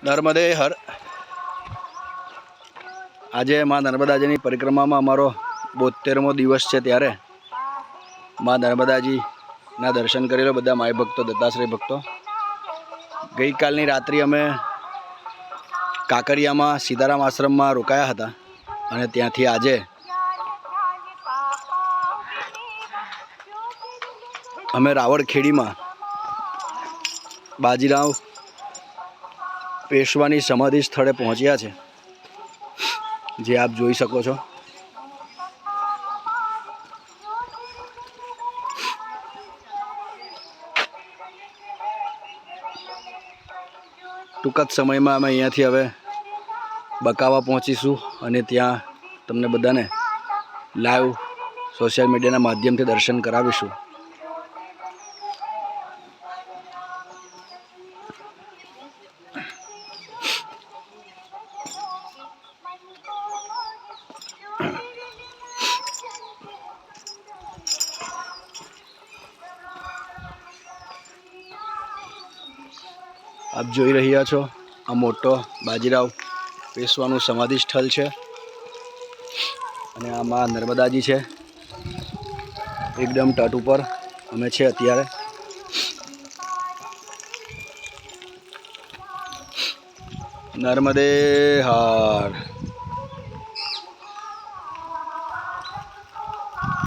નર્મદે હર. આજે માં નર્મદાજીની પરિક્રમામાં અમારો 72મો દિવસ છે, ત્યારે માં નર્મદાજીના દર્શન કરી લો બધા માય ભક્તો, દત્તાશ્રેય ભક્તો. ગઈકાલની રાત્રિ અમે કાંકરિયામાં સીતારામ આશ્રમમાં રોકાયા હતા અને ત્યાંથી આજે અમે રાવળખેડીમાં બાજીરાવ પેશવાની સમાધિ સ્થળે પહોંચ્યા છે, જે આપ જોઈ શકો છો. ટૂંક જ સમયમાં અમે અહીંયાથી હવે બકાવા પહોંચીશું અને ત્યાં તમને બધાને લાઈવ સોશિયલ મીડિયાના માધ્યમથી દર્શન કરાવીશું. આપ જોઈ રહ્યા છો આ મોટો બાજીરાવ પેશવાનું સમાધિ સ્થળ છે અને આ માં નર્મદાજી છે. એકદમ તટ ઉપર અમે છે અત્યારે. નર્મદે હર.